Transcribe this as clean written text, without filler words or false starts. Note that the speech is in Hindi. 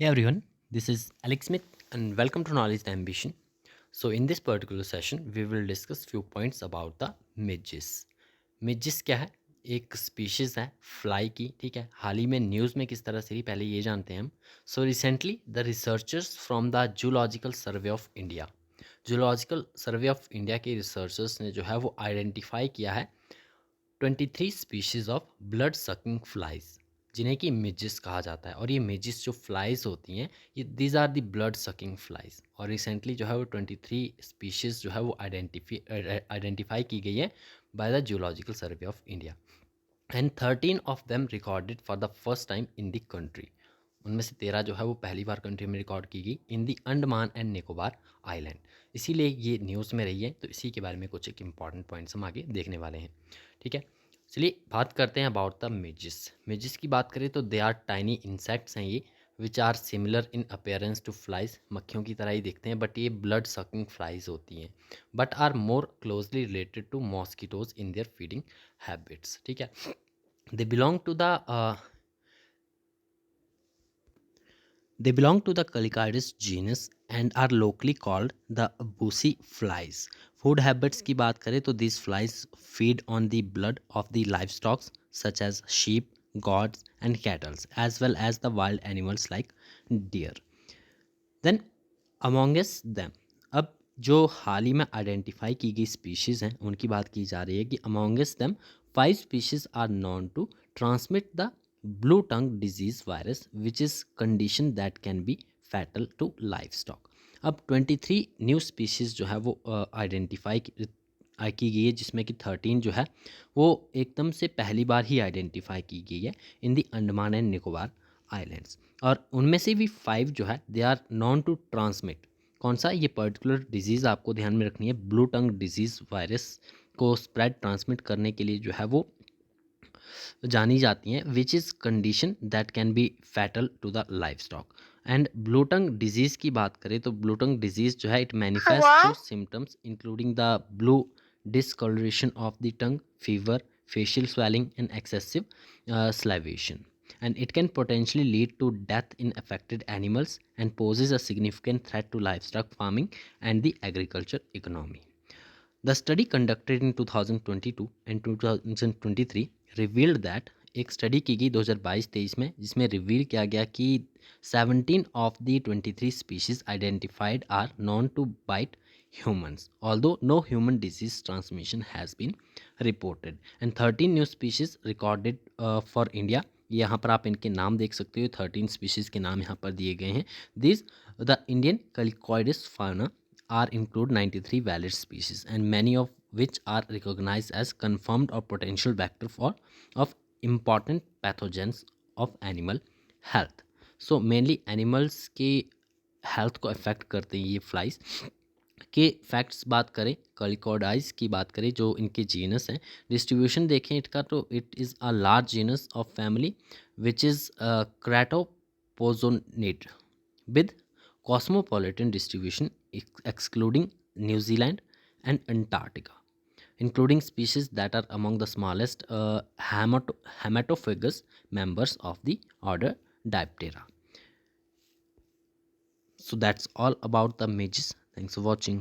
Hey everyone, this is Alex Smith and welcome to Knowledge the Ambition. So in this particular session, we will discuss few points about the midges. मिजिस क्या है? एक स्पीशीज़ है फ्लाई की, ठीक है। हाल ही में न्यूज़ में किस तरह से रही पहले ये जानते हैं हम। So recently the researchers from the zoological survey of India, zoological survey of India के रिसर्चर्स ने जो है वो आइडेंटिफाई किया है 23 species of blood sucking flies, जिन्हें कि मिजिस कहा जाता है। और ये मिजिस जो फ्लाइज होती हैं, ये these are the blood sucking flies. और रिसेंटली जो है वो 23 स्पीशीज़ जो है वो आइडेंटिफाई की गई है by the zoological survey of India, and 13 of them recorded for the first time in the country. उनमें से 13 जो है वो पहली बार कंट्री में रिकॉर्ड की गई इन the Andaman and Nicobar island. इसीलिए ये न्यूज़ में रही है, तो इसी के बारे में कुछ एक इंपॉर्टेंट पॉइंट्स हम आगे देखने वाले हैं, ठीक है। चलिए बात करते हैं अबाउट द मिजिस। मिजिस की बात करें तो दे आर टाइनी इंसेक्ट्स हैं ये, which are similar in appearance to flies, मक्खियों की तरह ही दिखते हैं, बट ये ब्लड सकिंग फ्लाइज होती हैं, but are more closely related to mosquitoes in their feeding habits, ठीक है। They belong to the They belong to the Calicidus genus and are locally called the Bussy flies. Food habits की बात करें तो these flies feed on the blood of the livestock such as sheep, goats and cattle, as well as the wild animals like deer. Then amongst them, अब जो हाल ही में आइडेंटिफाई की गई स्पीशीज़ हैं उनकी बात की जा रही है कि amongst them 5 species are known to transmit the blue tongue disease virus, which is condition that can be fatal to livestock. अब 23 न्यू स्पीशीज़ जो है वो आइडेंटिफाई की गई है, जिसमें कि 13 जो है वो एकदम से पहली बार ही आइडेंटिफाई की गई है in the Andaman and Nicobar islands. और उनमें से भी 5 जो है they are known to transmit. कौन सा ये पर्टिकुलर डिजीज़ आपको ध्यान में रखनी है, ब्लू टंग डिजीज़ वायरस को स्प्रेड ट्रांसमिट करने के लिए जो है वो जानी जाती हैं, which is condition that can be fatal to the livestock. And blue tongue disease की बात करें तो ब्लू टंग डिजीज़ जो है it manifest through symptoms including the blue discoloration of the tongue, fever, facial swelling, and excessive salivation. And it can potentially lead to death in affected animals and poses a significant threat to livestock farming and the agriculture economy. The study conducted in 2022 and 2023 revealed that एक स्टडी की गई 2022-23 में, जिसमें रिवील किया गया कि 17 of the 23 species identified are known to bite humans, although no human disease transmission has been reported, and 13 new species recorded for India. यहाँ पर आप इनके नाम देख सकते हो, 13 स्पीशीज़ के नाम यहाँ पर दिए गए हैं। This the Indian chalcidoids fauna are include 93 valid species, and many of which are recognized as confirmed or potential vector for of important pathogens of animal health. So mainly animals के हेल्थ को अफेक्ट करते हैं ये फ्लाइज। के फैक्ट्स बात करें, कलिकोडाइज की बात करें जो इनके जीनस हैं, डिस्ट्रीब्यूशन देखें इनका तो it is a large genus of family which is cratoposonid with cosmopolitan distribution excluding New Zealand and Antarctica, including species that are among the smallest hematophagous members of the order Diptera. So that's all about the midges. Thanks for watching.